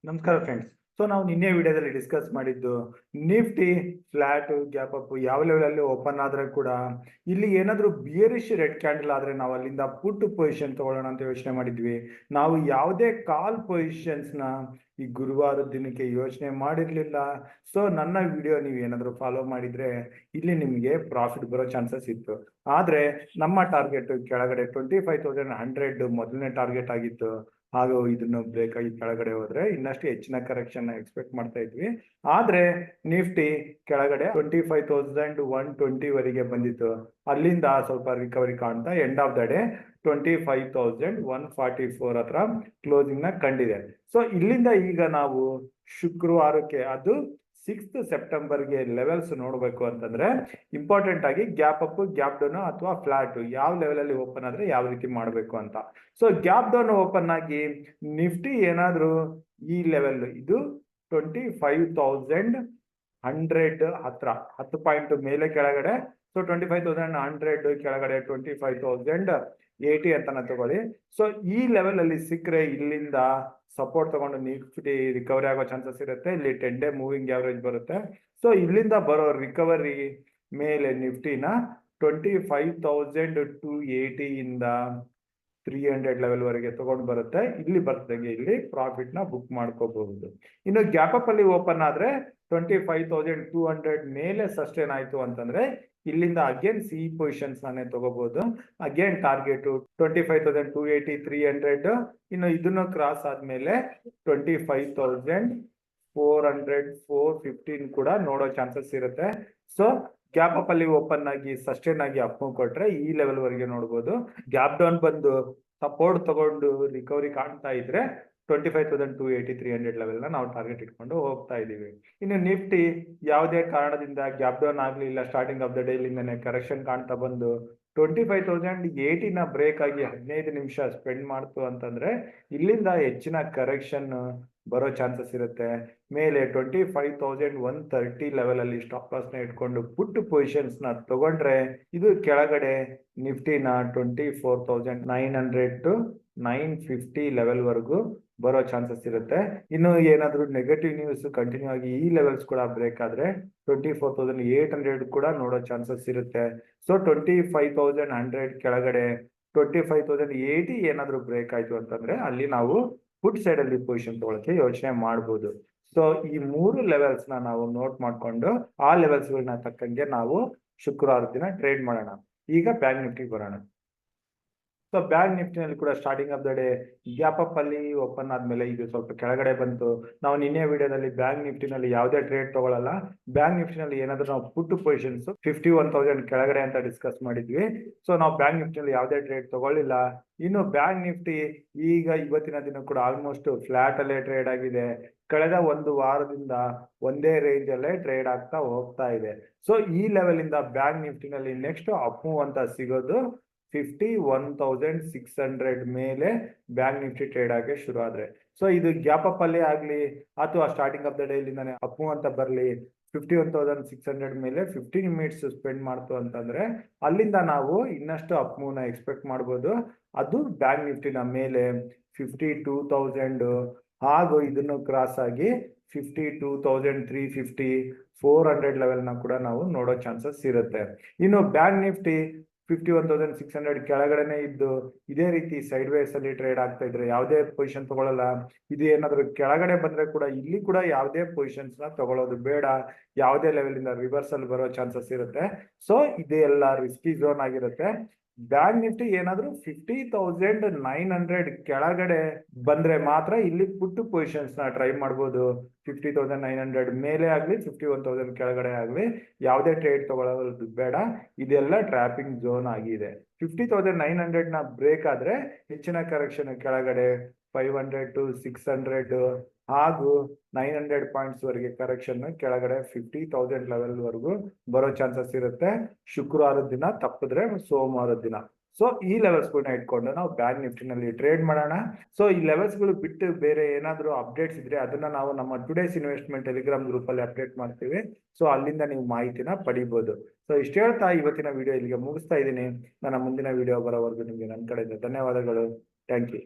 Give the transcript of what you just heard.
ನಮಸ್ಕಾರ ಫ್ರೆಂಡ್ಸ್. ನಾವು ನಿನ್ನೆ ವಿಡಿಯೋದಲ್ಲಿ ಡಿಸ್ಕಸ್ ಮಾಡಿದ್ದು ನಿಫ್ಟಿ ಫ್ಲಾಟ್ ಗ್ಯಾಪ್ ಅಪ್ ಯಾವ ಲೆವೆಲ್ ಅಲ್ಲಿ ಓಪನ್ ಆದ್ರೆ ಕೂಡ ಇಲ್ಲಿ ಏನಾದರೂ ಬಿಯರಿಶ್ ರೆಡ್ ಕ್ಯಾಂಡಲ್ ಆದ್ರೆ ನಾವು ಅಲ್ಲಿಂದ ಪುಟ್ ಪೊಸಿಷನ್ ತಗೊಳ್ಳೋಣ ಅಂತ ಯೋಚನೆ ಮಾಡಿದ್ವಿ. ನಾವು ಯಾವುದೇ ಕಾಲ್ ಪೊಸಿಷನ್ಸ್ ನ ಈ ಗುರುವಾರದ ದಿನಕ್ಕೆ ಯೋಚನೆ ಮಾಡಿರ್ಲಿಲ್ಲ. ನನ್ನ ವಿಡಿಯೋ ನೀವು ಏನಾದರೂ ಫಾಲೋ ಮಾಡಿದ್ರೆ ಇಲ್ಲಿ ನಿಮಗೆ ಪ್ರಾಫಿಟ್ ಬರೋ ಚಾನ್ಸಸ್ ಇತ್ತು. ಆದ್ರೆ ನಮ್ಮ ಟಾರ್ಗೆಟ್ ಕೆಳಗಡೆ 25,100 ಮೊದಲನೇ ಟಾರ್ಗೆಟ್ ಆಗಿತ್ತು. ಹಾಗೂ ಇದನ್ನು ಬ್ರೇಕ್ ಆಗಿ ಕೆಳಗಡೆ ಹೋದ್ರೆ ಇನ್ನಷ್ಟು ಹೆಚ್ಚಿನ ಕರೆಕ್ಷನ್ ಎಕ್ಸ್ಪೆಕ್ಟ್ ಮಾಡ್ತಾ ಇದ್ವಿ. ಆದ್ರೆ ನಿಫ್ಟಿ ಕೆಳಗಡೆ 25,120 ವರೆಗೆ ಬಂದಿತ್ತು. ಅಲ್ಲಿಂದ ಸ್ವಲ್ಪ ರಿಕವರಿ ಕಾಣ್ತಾ ಎಂಡ್ ಆಫ್ ದ ಡೇ 25,144 ಹತ್ರ ಕ್ಲೋಸಿಂಗ್ ನ ಕಂಡಿದೆ. ಇಲ್ಲಿಂದ ಈಗ ನಾವು ಶುಕ್ರವಾರಕ್ಕೆ ಅದು 6th ಸೆಪ್ಟೆಂಬರ್ಗೆ ಲೆವೆಲ್ಸ್ ನೋಡಬೇಕು ಅಂತಂದ್ರೆ ಇಂಪಾರ್ಟೆಂಟ್ ಆಗಿ ಗ್ಯಾಪ್ ಅಪ್, ಗ್ಯಾಪ್ ಡೌನ್ ಅಥವಾ ಫ್ಲಾಟ್ ಯಾವ ಲೆವೆಲ್ ಅಲ್ಲಿ ಓಪನ್ ಆದ್ರೆ ಯಾವ ರೀತಿ ಮಾಡಬೇಕು ಅಂತ. ಗ್ಯಾಪ್ ಡೌನ್ ಓಪನ್ ಆಗಿ ನಿಫ್ಟಿ ಏನಾದ್ರೂ ಈ ಲೆವೆಲ್ ಇದು 25,100 ಹತ್ರ 10 ಪಾಯಿಂಟ್ ಮೇಲೆ ಕೆಳಗಡೆ 25,100 ಕೆಳಗಡೆ 25,080 ಅಂತ ತಗೊಳ್ಳಿ. ಈ ಲೆವೆಲ್ ಅಲ್ಲಿ ಸಿಕ್ಕರೆ ಇಲ್ಲಿಂದ ಸಪೋರ್ಟ್ ತಗೊಂಡು ನಿಫ್ಟಿ ರಿಕವರಿ ಆಗೋ ಚಾನ್ಸಸ್ ಇರುತ್ತೆ. ಇಲ್ಲಿ 10 ಡೇ ಮೂವಿಂಗ್ ಆವರೇಜ್ ಬರುತ್ತೆ. ಇಲ್ಲಿಂದ ಬರೋ ರಿಕವರಿ ಮೇಲೆ ನಿಫ್ಟಿನ 25,280 ಇಂದ 300 ಲೆವೆಲ್ ವರೆಗೆ ತಗೊಂಡು ಬರುತ್ತೆ. ಇಲ್ಲಿ ಬರ್ದಂಗೆ ಇಲ್ಲಿ ಪ್ರಾಫಿಟ್ ನ ಬುಕ್ ಮಾಡ್ಕೋಬಹುದು. ಇನ್ನು ಗ್ಯಾಪ್ ಅಪ್ ಅಲ್ಲಿ ಓಪನ್ ಆದ್ರೆ 25,200 ಮೇಲೆ ಸಸ್ಟೈನ್ ಆಯ್ತು ಅಂತಂದ್ರೆ ಇಲ್ಲಿಂದ ಅಗೇನ್ ಸಿ ಪೊಸಿಷನ್ಸ್ ನಾನೇ ತಗೋಬಹುದು. Again target 25,280 300. ಇನ್ನು ಇದನ್ನು ಕ್ರಾಸ್ ಆದ್ಮೇಲೆ 25,400 415 ಕೂಡ ನೋಡೋ ಚಾನ್ಸಸ್ ಇರುತ್ತೆ. ಗ್ಯಾಪ್ ಅಪ್ ಅಲ್ಲಿ ಓಪನ್ ಆಗಿ ಸಸ್ಟೈನ್ ಆಗಿ ಅಪ್ ಕೊಟ್ರೆ ಈ ಲೆವೆಲ್ ವರೆಗೆ ನೋಡಬಹುದು. ಗ್ಯಾಪ್ ಡೌನ್ ಬಂದು ಸಪೋರ್ಟ್ ತಗೊಂಡು ರಿಕವರಿ ಕಾಣ್ತಾ ಇದ್ರೆ 25,280 300 ಲೆವೆಲ್ ನ ನಾವು ಟಾರ್ಗೆಟ್ ಇಟ್ಕೊಂಡು ಹೋಗ್ತಾ ಇದೀವಿ. ಇನ್ನು ನಿಫ್ಟಿ ಯಾವುದೇ ಕಾರಣದಿಂದ ಗ್ಯಾಪ್ ಡೌನ್ ಆಗ್ಲಿಲ್ಲ, ಸ್ಟಾರ್ಟಿಂಗ್ ಆಫ್ ದ ಡೇ ಇಂದಾನೆ ಕರೆಕ್ಷನ್ ಕಾಣ್ತಾ ಬಂದು 25,080 ನ ಬ್ರೇಕ್ ಆಗಿ 15 ನಿಮಿಷ ಸ್ಪೆಂಡ್ ಮಾಡ್ತು ಅಂತಂದ್ರೆ ಇಲ್ಲಿಂದ ಹೆಚ್ಚಿನ ಕರೆಕ್ಷನ್ ಬರೋ ಚಾನ್ಸಸ್ ಇರುತ್ತೆ. ಮೇಲೆ 25,130 ಲೆವೆಲ್ ಅಲ್ಲಿ ಸ್ಟಾಪ್ ಲಾಸ್ ನ ಇಟ್ಕೊಂಡು ಪುಟ್ ಪೊಸಿಷನ್ಸ್ ನ ತಗೊಂಡ್ರೆ ಇದು ಕೆಳಗಡೆ ನಿಫ್ಟಿನ 24,900 to 950 ಲೆವೆಲ್ ವರೆಗೂ ಬರೋ ಚಾನ್ಸಸ್ ಇರುತ್ತೆ. ಇನ್ನು ಏನಾದ್ರೂ ನೆಗೆಟಿವ್ ನ್ಯೂಸ್ ಕಂಟಿನ್ಯೂ ಆಗಿ ಈ ಲೆವೆಲ್ಸ್ ಕೂಡ ಬ್ರೇಕ್ ಆದ್ರೆ 24,800 ಕೂಡ ನೋಡೋ ಚಾನ್ಸಸ್ ಇರುತ್ತೆ. 25,100 ಕೆಳಗಡೆ 25,080 ಏನಾದ್ರೂ ಬ್ರೇಕ್ ಆಯ್ತು ಅಂತಂದ್ರೆ ಅಲ್ಲಿ ನಾವು ಪುಟ್ ಸೈಡ್ ಅಲ್ಲಿ ಪೊಸಿಷನ್ ತಗೊಳಕ್ಕೆ ಯೋಚನೆ ಮಾಡಬಹುದು. ಈ 3 ಲೆವೆಲ್ಸ್ ನ ನಾವು ನೋಟ್ ಮಾಡ್ಕೊಂಡು ಆ ಲೆವೆಲ್ಸ್ ಗಳನ್ನ ತಕ್ಕಂಗೆ ನಾವು ಶುಕ್ರವಾರ ದಿನ ಟ್ರೇಡ್ ಮಾಡೋಣ. ಈಗ ಬ್ಯಾಂಕ್ ನಿಫ್ಟಿ ಬರೋಣ. ಬ್ಯಾಂಕ್ ನಿಫ್ಟಿನಲ್ಲಿ ಕೂಡ starting of the day gap up ಅಲ್ಲಿ ಓಪನ್ ಆದ್ಮೇಲೆ ಇದು ಸ್ವಲ್ಪ ಕೆಳಗಡೆ ಬಂತು. ನಾವು ನಿನ್ನೆ ವಿಡಿಯೋದಲ್ಲಿ ಬ್ಯಾಂಕ್ ನಿಫ್ಟಿನಲ್ಲಿ ಯಾವುದೇ ಟ್ರೇಡ್ ತಗೊಳ್ಳಲ್ಲ. ಬ್ಯಾಂಕ್ ನಿಫ್ಟಿನಲ್ಲಿ ಏನಾದ್ರೂ ನಾವು ಪುಟ್ ಪೊಸಿಷನ್ಸ್ 51,000 ಕೆಳಗಡೆ ಅಂತ ಡಿಸ್ಕಸ್ ಮಾಡಿದ್ವಿ. ನಾವು ಬ್ಯಾಂಕ್ ನಿಫ್ಟಿನಲ್ಲಿ ಯಾವುದೇ ಟ್ರೇಡ್ ತಗೊಳ್ಳಿಲ್ಲ. ಇನ್ನು ಬ್ಯಾಂಕ್ ನಿಫ್ಟಿ ಈಗ ಇವತ್ತಿನ ದಿನ ಕೂಡ ಆಲ್ಮೋಸ್ಟ್ ಫ್ಲಾಟ್ ಅಲ್ಲೇ ಟ್ರೇಡ್ ಆಗಿದೆ. ಕಳೆದ ಒಂದು ವಾರದಿಂದ ಒಂದೇ ರೇಂಜ್ ಅಲ್ಲೇ ಟ್ರೇಡ್ ಆಗ್ತಾ ಹೋಗ್ತಾ ಇದೆ. ಈ ಲೆವೆಲ್ ಇಂದ ಬ್ಯಾಂಕ್ ನಿಫ್ಟಿನಲ್ಲಿ ನೆಕ್ಸ್ಟ್ ಅಪ್ ಮೂವ್ ಅಂತ ಸಿಗೋದು 51,600 ಮೇಲೆ ಬ್ಯಾಂಕ್ ನಿಫ್ಟಿ ಟ್ರೇಡ್ ಆಗಿ ಶುರು ಆದ್ರೆ. ಇದು ಗ್ಯಾಪ್ ಅಪ್ ಅಲ್ಲಿ ಆಗ್ಲಿ ಅಥವಾ ಸ್ಟಾರ್ಟಿಂಗ್ ಆಫ್ ದ ಡೇ ಇಂದಾನೆ ಅಪ್ ಮೂವ್ ಅಂತ ಬರ್ಲಿ 51,600 ಮೇಲೆ 15 ಮಿನಿಟ್ಸ್ ಸ್ಪೆಂಡ್ ಮಾಡ್ತು ಅಂತಂದ್ರೆ ಅಲ್ಲಿಂದ ನಾವು ಇನ್ನಷ್ಟು ಅಪ್ ಮೂವ್ ನ ಎಕ್ಸ್ಪೆಕ್ಟ್ ಮಾಡಬಹುದು. ಅದು ಬ್ಯಾಂಕ್ ನಿಫ್ಟಿನ ಮೇಲೆ 52,000 ಹಾಗೂ ಇದನ್ನು ಕ್ರಾಸ್ ಆಗಿ 52,350 400 ಲೆವೆಲ್ ನ ಕೂಡ ನಾವು ನೋಡೋ ಚಾನ್ಸಸ್ ಇರುತ್ತೆ. ಇನ್ನು ಬ್ಯಾಂಕ್ ನಿಫ್ಟಿ 51,600 ಕೆಳಗಡೆನೆ ಇದ್ದು ಇದೇ ರೀತಿ ಸೈಡ್ ವೇಸ್ ಅಲ್ಲಿ ಟ್ರೇಡ್ ಆಗ್ತಾ ಇದ್ರೆ ಯಾವುದೇ ಪೊಸಿಷನ್ ತಗೊಳ್ಳಲ್ಲ. ಇದು ಏನಾದ್ರು ಕೆಳಗಡೆ ಬಂದ್ರೆ ಕೂಡ ಇಲ್ಲಿ ಕೂಡ ಯಾವುದೇ ಪೊಸಿಷನ್ಸ್ ನ ತಗೊಳ್ಳೋದು ಬೇಡ. ಯಾವುದೇ ಲೆವೆಲ್ ಇಂದ ರಿವರ್ಸಲ್ ಬರೋ ಚಾನ್ಸಸ್ ಇರುತ್ತೆ. ಇದೆಲ್ಲ ರಿಸ್ಕಿ ಝೋನ್ ಆಗಿರುತ್ತೆ. ಬ್ಯಾಂಕ್ ನಿಫ್ಟಿ ಏನಾದ್ರೂ 50,900 ಕೆಳಗಡೆ ಬಂದ್ರೆ ಮಾತ್ರ ಇಲ್ಲಿ ಪುಟ್ ಪೊಸಿಷನ್ಸ್ ನ ಟ್ರೈ ಮಾಡಬಹುದು. 50,900 ಮೇಲೆ ಆಗ್ಲಿ 51,000 ಕೆಳಗಡೆ ಆಗ್ಲಿ ಯಾವುದೇ ಟ್ರೇಡ್ ತಗೊಳ್ಳೋದು ಬೇಡ. ಇದೆಲ್ಲ ಟ್ರಾಪಿಂಗ್ ಝೋನ್ ಆಗಿದೆ. 50,900 ನ ಬ್ರೇಕ್ ಆದ್ರೆ ಹೆಚ್ಚಿನ ಕರೆಕ್ಷನ್ ಕೆಳಗಡೆ 500 to 600 ಹಾಗೂ 900 ಪಾಯಿಂಟ್ಸ್ ವರೆಗೆ ಕರೆಕ್ಷನ್ ಕೆಳಗಡೆ 50,000 ಲೆವೆಲ್ ವರೆಗೂ ಬರೋ ಚಾನ್ಸಸ್ ಇರುತ್ತೆ. ಶುಕ್ರವಾರದ ದಿನ ತಪ್ಪಿದ್ರೆ ಸೋಮವಾರದ ದಿನ. ಈ ಲೆವೆಲ್ಸ್ ಗಳನ್ನ ಇಟ್ಕೊಂಡು ನಾವು ಬ್ಯಾಂಕ್ ನಿಫ್ಟಿನಲ್ಲಿ ಟ್ರೇಡ್ ಮಾಡೋಣ. ಈ ಲೆವೆಲ್ಸ್ ಗಳು ಬಿಟ್ಟು ಬೇರೆ ಏನಾದ್ರೂ ಅಪ್ಡೇಟ್ಸ್ ಇದ್ರೆ ಅದನ್ನ ನಾವು ನಮ್ಮ ಟುಡೇಸ್ ಇನ್ವೆಸ್ಟ್ಮೆಂಟ್ ಟೆಲಿಗ್ರಾಮ್ ಗ್ರೂಪ್ ಅಲ್ಲಿ ಅಪ್ಡೇಟ್ ಮಾಡ್ತೀವಿ. ಅಲ್ಲಿಂದ ನೀವು ಮಾಹಿತಿನ ಪಡಿಬಹುದು. ಇಷ್ಟು ಹೇಳ್ತಾ ಇವತ್ತಿನ ವಿಡಿಯೋ ಇಲ್ಲಿಗೆ ಮುಗಿಸ್ತಾ ಇದ್ದೀನಿ. ನನ್ನ ಮುಂದಿನ ವಿಡಿಯೋ ಬರೋವರೆಗೂ ನಿಮ್ಗೆ ನನ್ನ ಕಡೆಯಿಂದ ಧನ್ಯವಾದಗಳು. Thank you.